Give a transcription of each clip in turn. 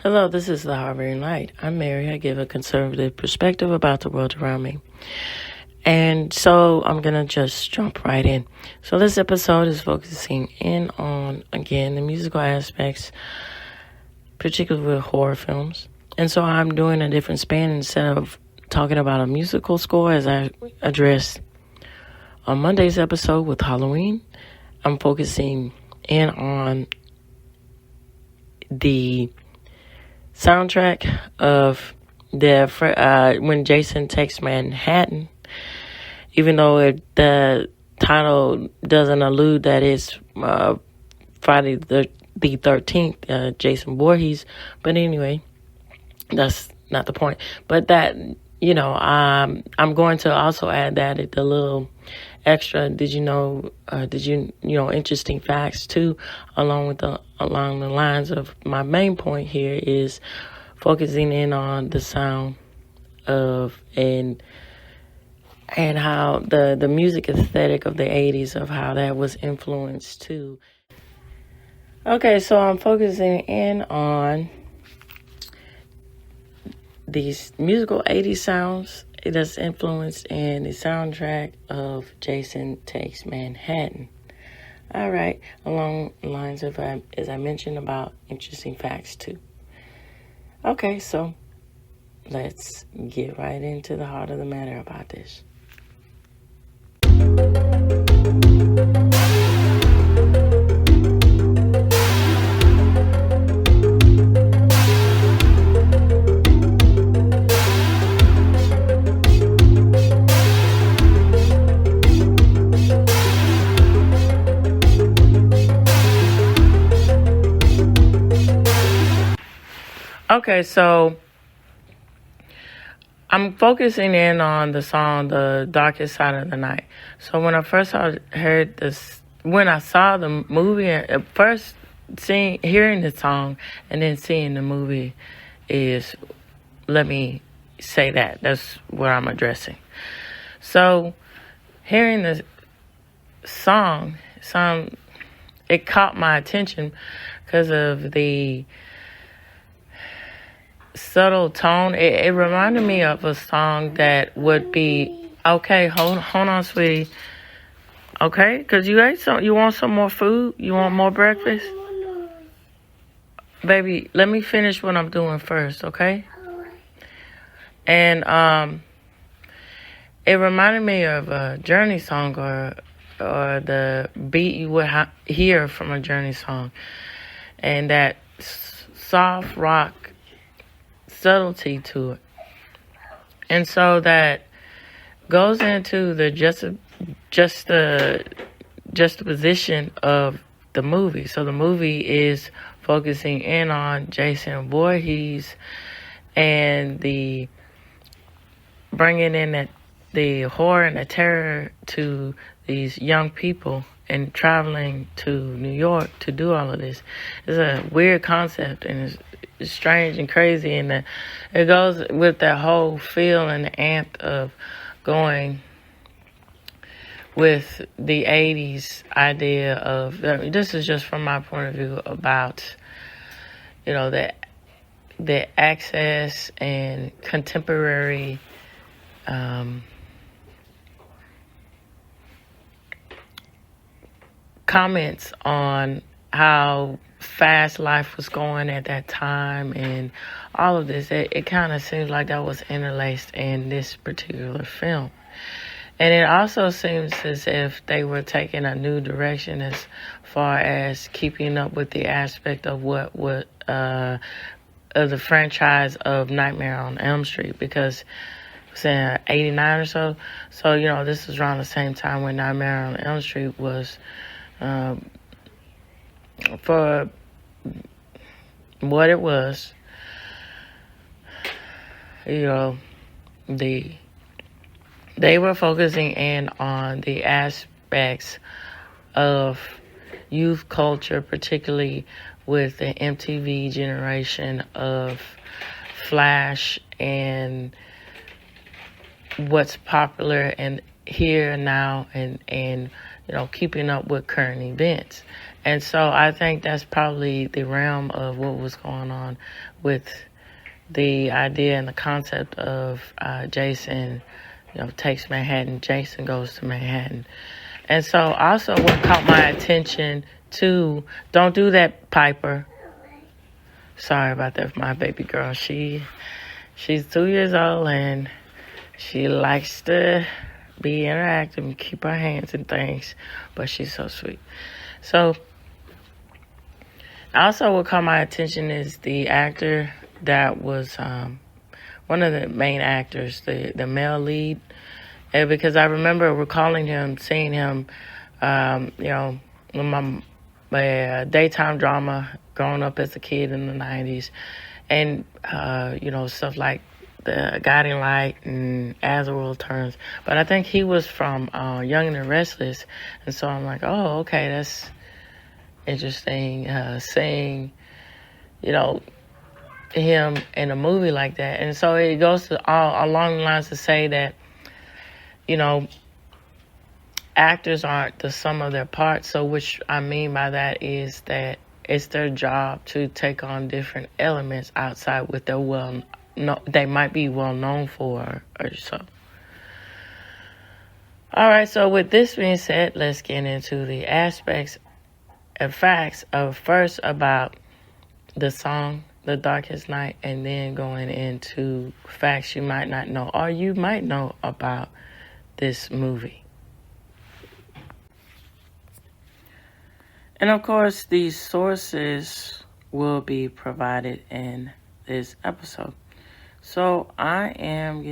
Hello, this is the Harvard Light. I'm Mary. I give a conservative perspective about the world around me. And so I'm going to just jump right in. So this episode is focusing in on, again, the musical aspects, particularly with horror films. And so I'm doing a different spin. Instead of talking about a musical score as I addressed on Monday's episode with Halloween, I'm focusing in on the soundtrack of when Jason Takes Manhattan, even though the title doesn't allude that it's Friday the 13th, Jason Voorhees. But anyway, that's not the point. But that, I'm going to also add that the little extra, interesting facts too, along the lines of my main point here is focusing in on the sound of and how the music aesthetic of the 80s, of how that was influenced too. Okay, so I'm focusing in on these musical 80s sounds that's influenced in the soundtrack of Jason Takes Manhattan. All right, along the lines of, as I mentioned, about interesting facts too. Okay, so let's get right into the heart of the matter about this. Okay, so I'm focusing in on the song "The Darkest Side of the Night." So when I first heard this, when I saw the movie, first hearing the song and then seeing the movie let me say that's what I'm addressing. So hearing the song, it caught my attention because of the subtle tone. It reminded me of a song that would be, okay, hold on, sweetie. Okay, because you ate you want some more food? You want more breakfast? Baby, let me finish what I'm doing first, okay? And it reminded me of a Journey song or the beat you would hear from a Journey song. And that soft rock subtlety to it. And so that goes into the juxtaposition of the movie. So the movie is focusing in on Jason Voorhees and the bringing in the horror and the terror to these young people and traveling to New York to do all of this. It's a weird concept, and it's strange and crazy, and it goes with that whole feel and the amp of going with the 80s idea of, this is just from my point of view, about, the access and contemporary comments on how fast life was going at that time and all of this. It kind of seems like that was interlaced in this particular film. And it also seems as if they were taking a new direction as far as keeping up with the aspect of of the franchise of Nightmare on Elm Street, because saying 89 or so. So, this was around the same time when Nightmare on Elm Street was, for what it was, they were focusing in on the aspects of youth culture, particularly with the MTV generation of Flash and what's popular and here and now, and keeping up with current events. And so I think that's probably the realm of what was going on with the idea and the concept of Jason, takes Manhattan. Jason goes to Manhattan. And so also what caught my attention too, don't do that, Piper. Sorry about that, my baby girl. She's 2 years old and she likes to be interactive and keep her hands in things, but she's so sweet. So also what caught my attention is the actor that was one of the main actors, the male lead, because I remember recalling him, seeing him, in my daytime drama growing up as a kid in the 90s, and stuff like the Guiding Light and As the World Turns. But I think he was from Young and the Restless, and so I'm like, oh, okay, that's interesting, seeing, him in a movie like that. And so it goes to all along the lines to say that, actors aren't the sum of their parts. So which I mean by that is that it's their job to take on different elements outside what they might be well known for or so. All right, so with this being said, let's get into the aspects and facts of first about the song The Darkest Night, and then going into facts you might not know or you might know about this movie. And of course, these sources will be provided in this episode. So I am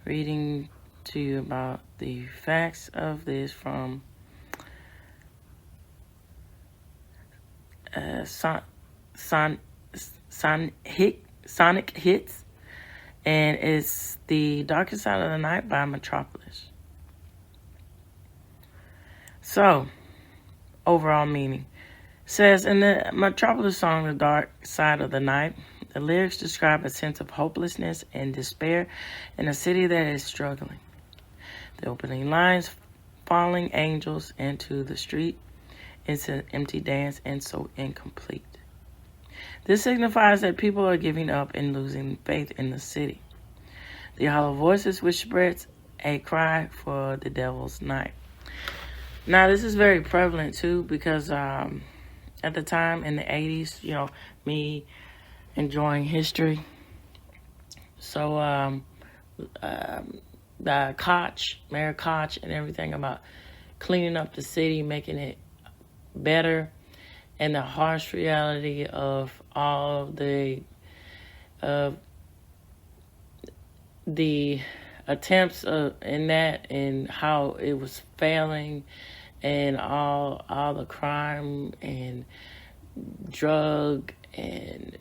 reading to you about the facts of this from Sonic Hits, and it's The Darkest Side of the Night by Metropolis. So, overall meaning. Says, in the Metropolis song, The Dark Side of the Night, the lyrics describe a sense of hopelessness and despair in a city that is struggling. The opening lines, falling angels into the street, it's an empty dance and so incomplete. This signifies that people are giving up and losing faith in the city. The hollow voices which spreads a cry for the devil's night. Now, this is very prevalent, too, because at the time in the 80s, me enjoying history. So, the Mayor Koch, and everything about cleaning up the city, making it better, and the harsh reality of all the attempts in that and how it was failing, and all the crime and drug and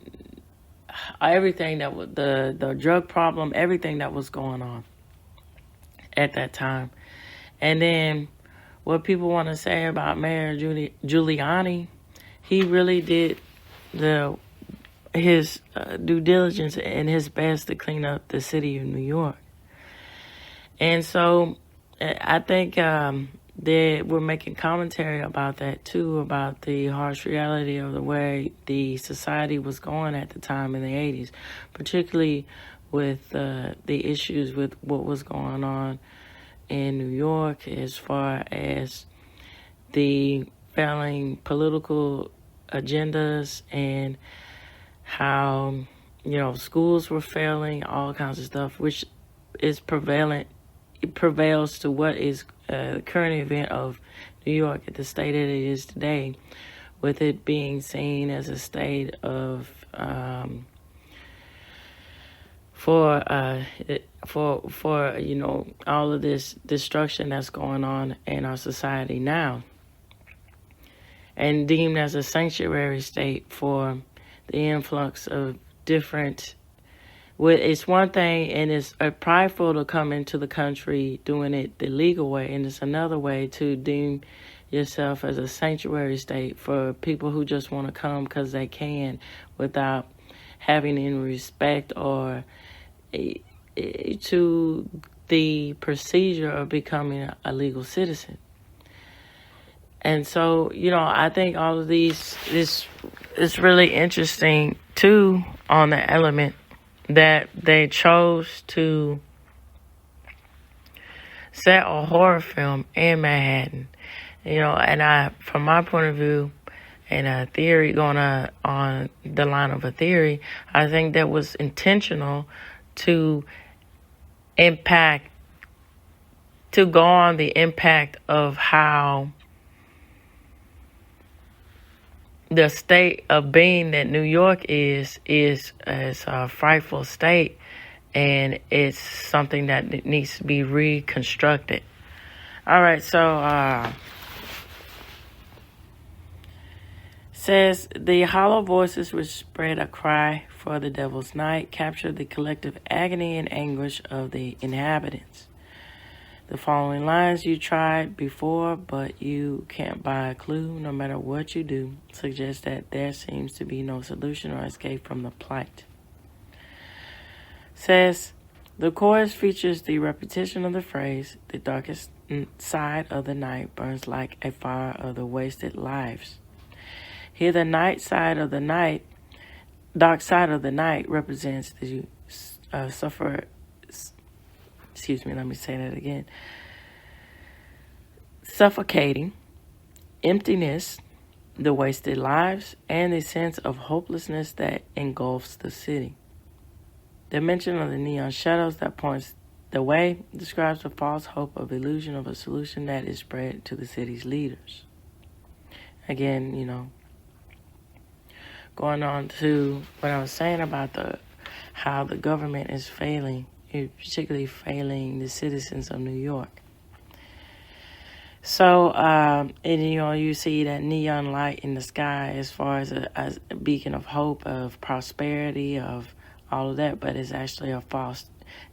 everything that was the drug problem, everything that was going on at that time. And then what people want to say about Mayor Giuliani, he really did his due diligence and his best to clean up the city of New York. And so I think they were making commentary about that too, about the harsh reality of the way the society was going at the time in the 80s, particularly with the issues with what was going on in New York as far as the failing political agendas and how, schools were failing, all kinds of stuff, which is prevalent. It prevails to what is the current event of New York at the state that it is today, with it being seen as a state of for all of this destruction that's going on in our society now, and deemed as a sanctuary state for the influx of different. It's one thing, and it's prideful to come into the country doing it the legal way, and it's another way to deem yourself as a sanctuary state for people who just want to come because they can, without having any respect or to the procedure of becoming a legal citizen. And so, I think all of these is really interesting too, on the element that they chose to set a horror film in Manhattan. And from my point of view, and a theory going on the line of a theory, I think that was intentional to go on the impact of how the state of being that New York is a frightful state, and it's something that needs to be reconstructed. All right, so says the hollow voices which spread a cry for the devil's night captured the collective agony and anguish of the inhabitants. The following lines: you tried before, but you can't buy a clue, no matter what you do, suggest that there seems to be no solution or escape from the plight. Says, the chorus features the repetition of the phrase, the darkest side of the night burns like a fire of the wasted lives. Here the dark side of the night represents the suffocating emptiness, the wasted lives, and the sense of hopelessness that engulfs the city. The mention of the neon shadows that points the way describes the false hope of illusion of a solution that is spread to the city's leaders. Again, going on to what I was saying about how the government is failing, particularly failing the citizens of New York. So, and you see that neon light in the sky as far as a beacon of hope, of prosperity, of all of that, but it's actually a false.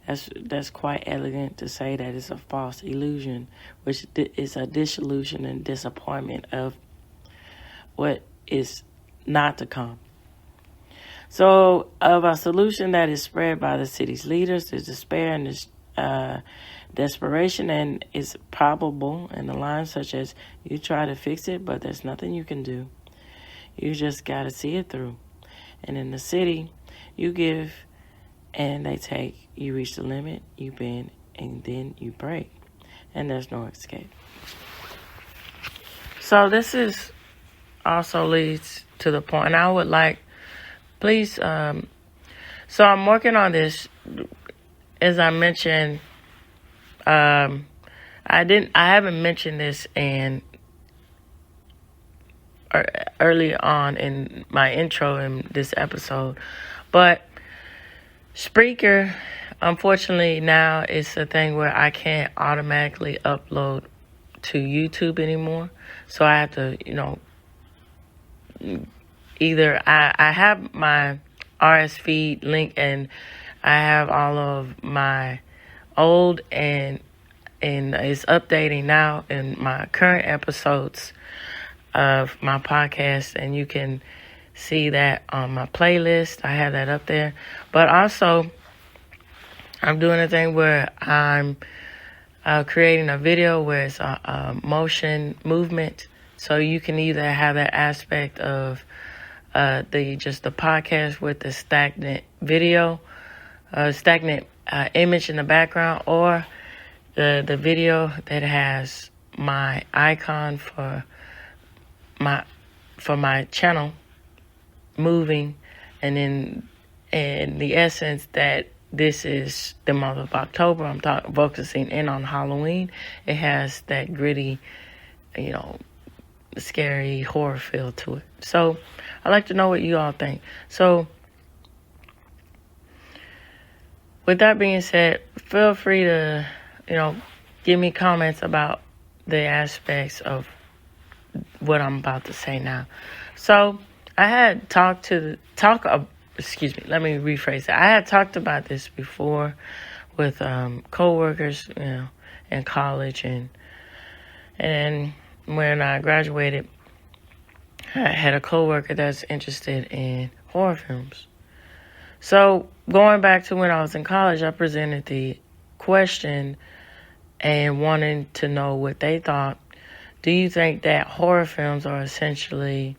That's quite elegant to say that it's a false illusion, which is a disillusion and disappointment of what is not to come. So, of a solution that is spread by the city's leaders, there's despair and desperation, and is probable in the lines such as, you try to fix it, but there's nothing you can do. You just got to see it through. And in the city, you give and they take. You reach the limit, you bend, and then you break. And there's no escape. So this is also leads to the point, and I would like, please, so I'm working on this. As I mentioned, I haven't mentioned this early on in my intro in this episode, but Spreaker, unfortunately, now is a thing where I can't automatically upload to YouTube anymore. So I have to, either I have my RS feed link, and I have all of my old and it's updating now in my current episodes of my podcast, and you can see that on my playlist. I have that up there. But also, I'm doing a thing where I'm creating a video where it's a motion movement, so you can either have that aspect of the podcast with the stagnant video, stagnant image in the background, or the video that has my icon for my channel moving, and then in the essence that this is the month of October. I'm focusing in on Halloween. It has that gritty, scary horror feel to it. So I'd like to know what you all think. So with that being said, feel free to, give me comments about the aspects of what I'm about to say now. So I had let me rephrase it. I had talked about this before with coworkers, in college, and when I graduated, I had a coworker that's interested in horror films. So going back to when I was in college, I presented the question and wanting to know what they thought do you think that horror films are essentially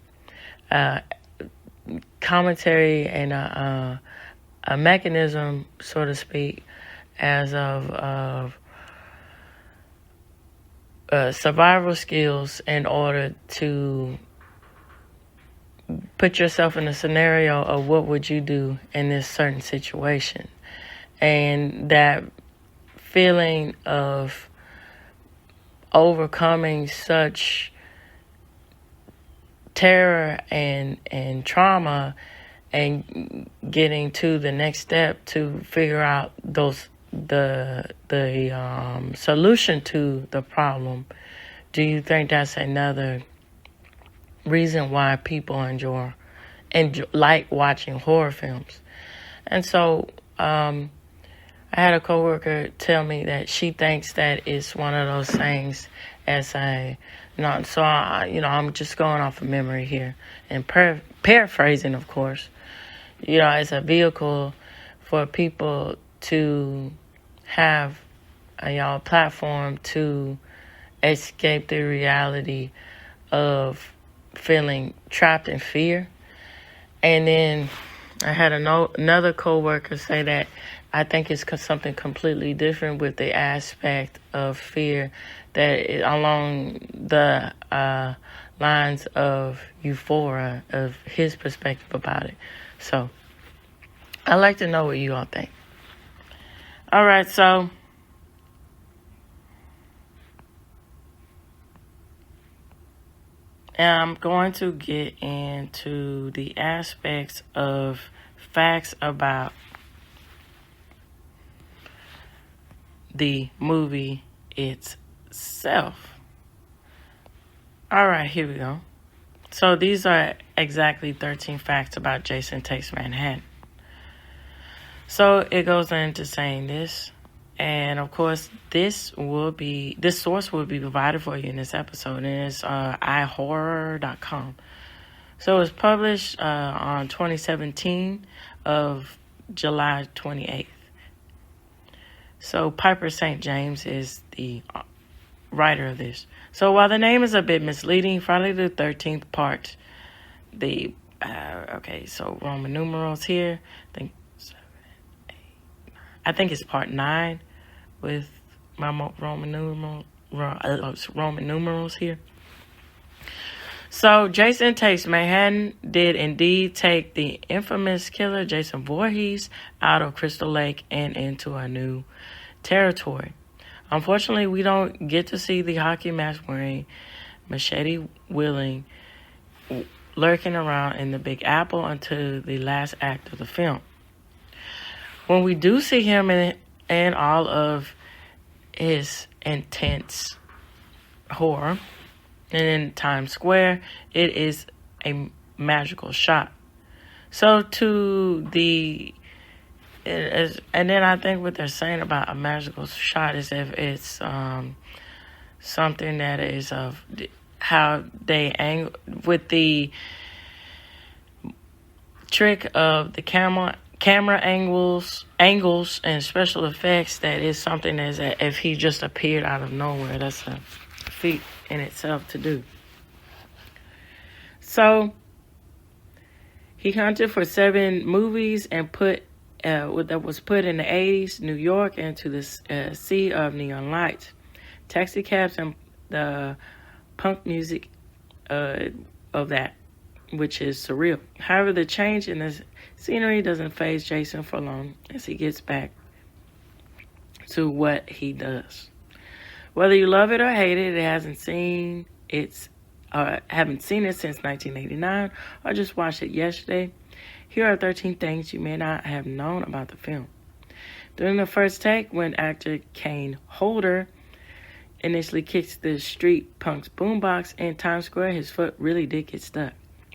commentary and a mechanism, so to speak, as of survival skills in order to put yourself in a scenario of what would you do in this certain situation? And that feeling of overcoming such terror and trauma and getting to the next step to figure out the solution to the problem. Do you think that's another reason why people enjoy like watching horror films? And so I had a coworker tell me that she thinks that it's one of those things as so I'm just going off of memory here and paraphrasing, of course. It's a vehicle for people to have a platform to escape the reality of feeling trapped in fear. And then I had another coworker say that I think it's something completely different with the aspect of fear that along the lines of Euphoria, of his perspective about it. So I'd like to know what you all think. All right, so I'm going to get into the aspects of facts about the movie itself. All right, here we go. So these are exactly 13 facts about Jason Takes Manhattan. So it goes into saying this, and of course this source will be provided for you in this episode, and it's iHorror.com. So it was published on 2017 of July 28th. So Piper St. James is the writer of this. So while the name is a bit misleading, Friday the 13th part, so Roman numerals here, I think it's part 9 with my Roman numerals here. So Jason Takes Manhattan did indeed take the infamous killer Jason Voorhees out of Crystal Lake and into a new territory. Unfortunately, we don't get to see the hockey mask wearing, machete wielding, lurking around in the Big Apple until the last act of the film. When we do see him in all of his intense horror, and in Times Square, it is a magical shot. So and then I think what they're saying about a magical shot is if it's something that is of how they angle with the trick of the camera angles and special effects, that is something as if he just appeared out of nowhere. That's a feat in itself to do. So he hunted for 7 movies and that was put in the 80s, New York, into the sea of neon lights, taxi cabs, and the punk music of that, which is surreal. However, the change in the scenery doesn't faze Jason for long as he gets back to what he does. Whether you love it or hate it, haven't seen it since 1989, or just watched it yesterday, here are 13 things you may not have known about the film. During the first take, when actor Kane Hodder initially kicks the street punk's boombox in Times Square, his foot really did get stuck.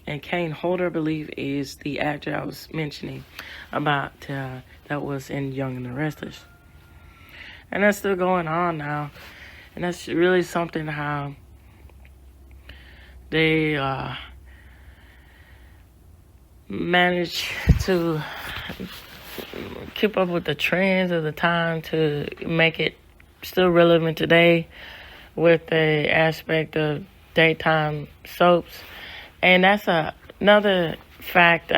And Kane Hodder, I believe, is the actor I was mentioning about that was in Young and the Restless. And that's still going on now. And that's really something how they manage to keep up with the trends of the time to make it still relevant today with the aspect of daytime soaps. And that's another fact.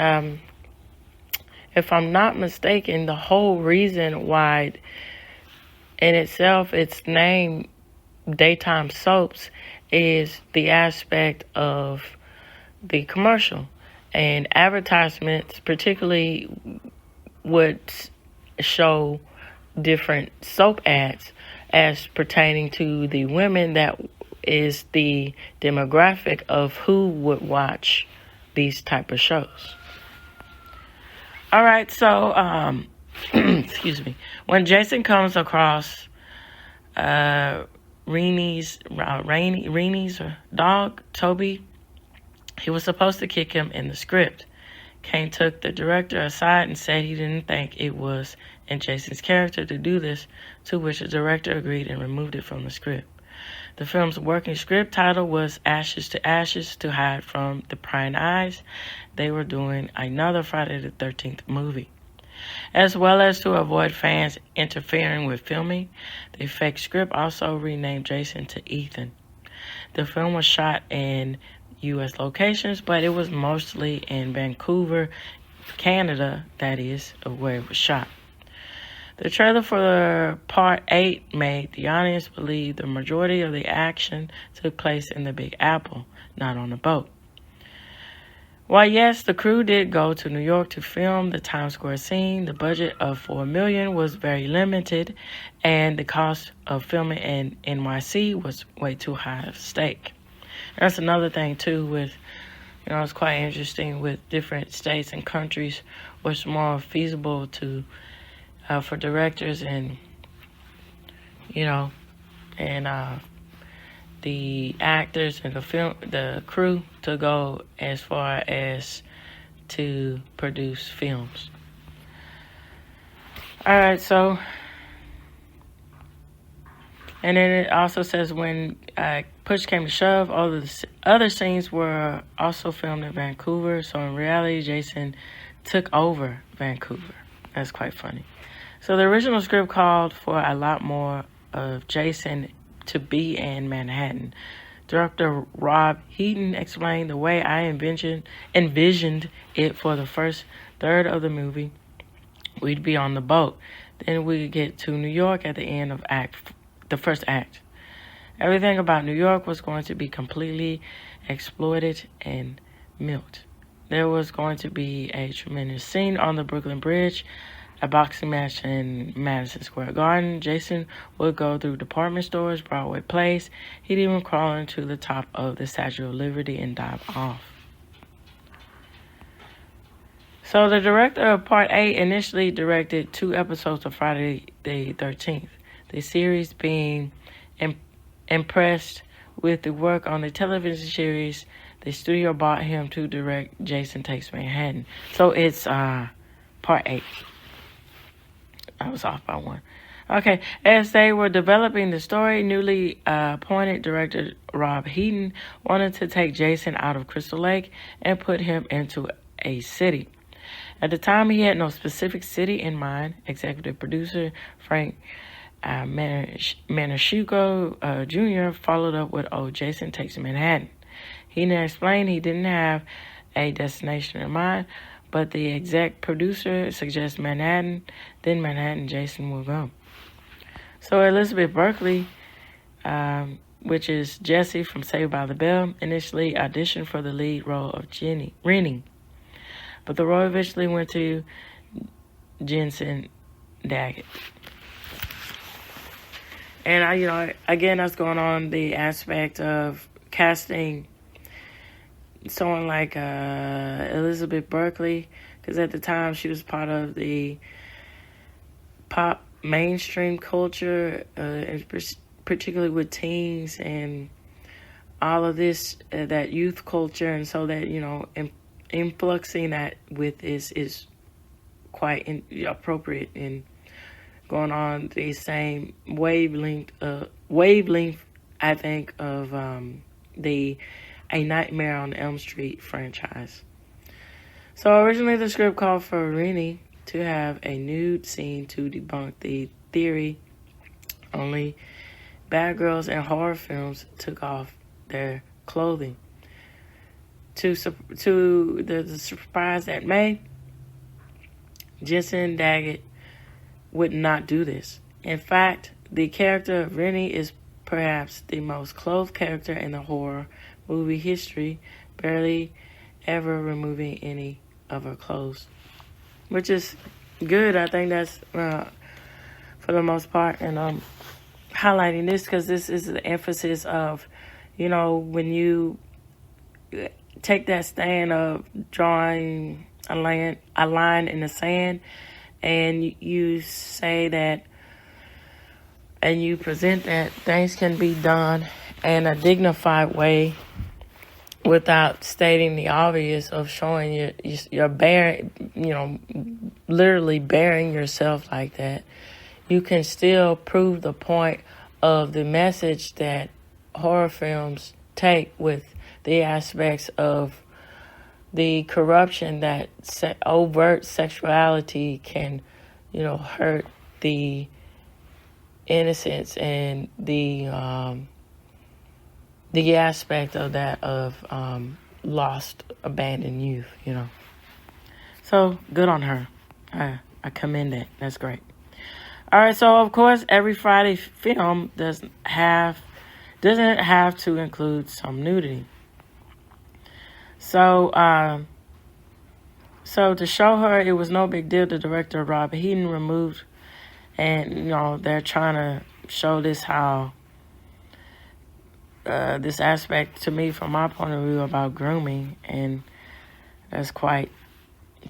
If I'm not mistaken, the whole reason why in itself it's named daytime soaps is the aspect of the commercial. And advertisements particularly would show different soap ads as pertaining to the women that is the demographic of who would watch these type of shows. All right, so excuse me. When Jason comes across Reenie's dog, Toby, he was supposed to kick him in the script. Kane took the director aside and said he didn't think it was in Jason's character to do this, to which the director agreed and removed it from the script. The film's working script title was Ashes to Ashes to hide from the prying eyes. They were doing another Friday the 13th movie. As well as to avoid fans interfering with filming, the fake script also renamed Jason to Ethan. The film was shot in U.S. locations, but it was mostly in Vancouver, Canada, that is, where it was shot. The trailer for Part 8 made the audience believe the majority of the action took place in the Big Apple, not on a boat. While yes, the crew did go to New York to film the Times Square scene, the budget of $4 million was very limited, and the cost of filming in NYC was way too high of stake. That's another thing too with, it's quite interesting with different states and countries what's more feasible to, for directors and, the actors and the crew to go as far as to produce films. All right, so, and then it also says when push came to shove, all of the other scenes were also filmed in Vancouver. So in reality, Jason took over Vancouver. That's quite funny. So the original script called for a lot more of Jason to be in Manhattan. Director Rob Heaton explained the way I envisioned it for the first third of the movie. We'd be on the boat. Then we'd get to New York at the end of the first act. Everything about New York was going to be completely exploited and milked. There was going to be a tremendous scene on the Brooklyn Bridge, a boxing match in Madison Square Garden. Jason would go through department stores, Broadway plays. He'd even crawl into the top of the Statue of Liberty and dive off. So the director of Part 8 initially directed 2 episodes of Friday the 13th. The series being impressed with the work on the television series, the studio bought him to direct Jason Takes Manhattan. So it's Part 8. I was off by 1. Okay, as they were developing the story, newly appointed director Rob Heaton wanted to take Jason out of Crystal Lake and put him into a city. At the time, he had no specific city in mind. Executive producer Frank Manasciuco Jr. followed up with Jason Takes Manhattan. Heaton explained he didn't have a destination in mind, but the exec producer suggests Manhattan, then Manhattan Jason will go. So Elizabeth Berkley, which is Jessie from Saved by the Bell, initially auditioned for the lead role of Rennie, but the role eventually went to Jensen Daggett. And again, that's going on the aspect of casting someone like Elizabeth Berkley, because at the time she was part of the pop mainstream culture, particularly with teens and all of this, that youth culture, and so that influxing that with is quite appropriate in going on the same wavelength. I think of the A Nightmare on Elm Street franchise. So originally the script called for Rennie to have a nude scene to debunk the theory. Only bad girls in horror films took off their clothing. To the surprise that May, Jensen Daggett would not do this. In fact, the character of Rennie is perhaps the most clothed character in the horror movie history, barely ever removing any of her clothes. Which is good. I think that's for the most part. And I'm highlighting this because this is the emphasis of, when you take that stand of drawing a line in the sand, and you say that, and you present that things can be done in a dignified way without stating the obvious of showing you're bearing, literally bearing yourself like that. You can still prove the point of the message that horror films take with the aspects of the corruption that overt sexuality can, hurt the innocence and the aspect of that of lost, abandoned youth, So good on her. I commend that. That's great. All right, so of course every Friday film doesn't have to include some nudity. So to show her it was no big deal, the director Rob Heaton removed, and they're trying to show this how this aspect to me from my point of view about grooming, and that's quite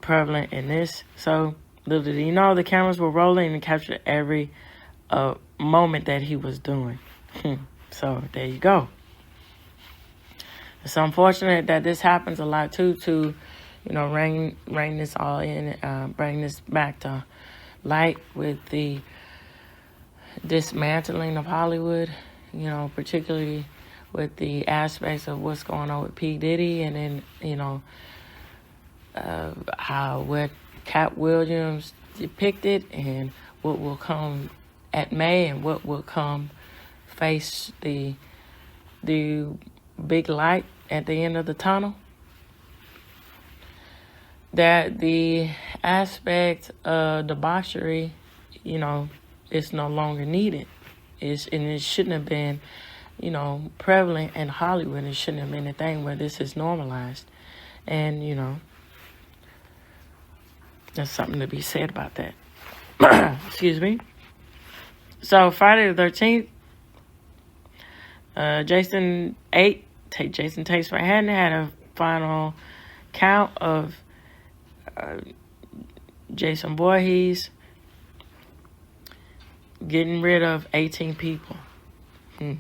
prevalent in this. So little did he know the cameras were rolling and captured every moment that he was doing. So there you go. It's unfortunate that this happens a lot too, to rein this all in, bring this back to light with the dismantling of Hollywood, particularly with the aspects of what's going on with P. Diddy, and then, what Cat Williams depicted and what will come at May and what will come face the big light at the end of the tunnel. That the aspect of debauchery, is no longer needed. And it shouldn't have been, prevalent in Hollywood. It shouldn't have been a thing where this is normalized. And, there's something to be said about that. Excuse me. So Friday the 13th, Jason Takes Manhattan had a final count of Jason Voorhees getting rid of 18 people. The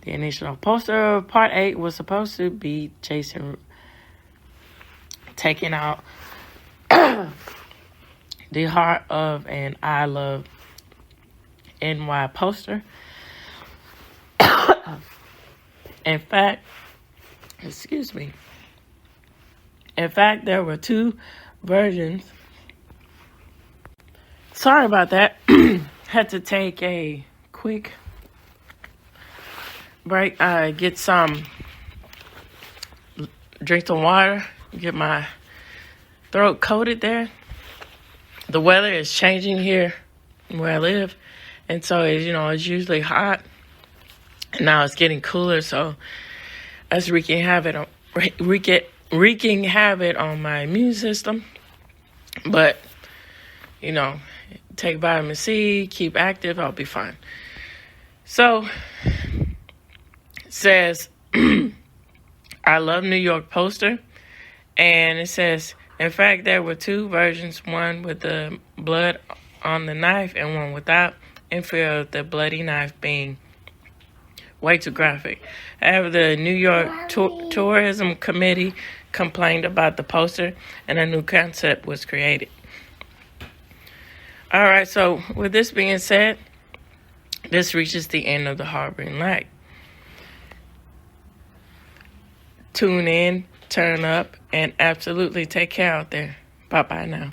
initial poster of Part 8 was supposed to be Jason taking out the Heart of an I Love NY poster. In fact, there were two versions. Sorry about that. Had to take a quick break. Drink some water, get my throat coated there. The weather is changing here where I live, and so it's usually hot, and now it's getting cooler, so that's wreaking havoc on my immune system. But take vitamin C, keep active, I'll be fine. So it says I Love New York poster, and it says, in fact, there were two versions, one with the blood on the knife and one without, in fear of the bloody knife being way too graphic. However, the New York Tourism Committee complained about the poster, and a new concept was created. All right, so with this being said, this reaches the end of the Harboring Light. Tune in, turn up, and absolutely take care out there. Bye-bye now.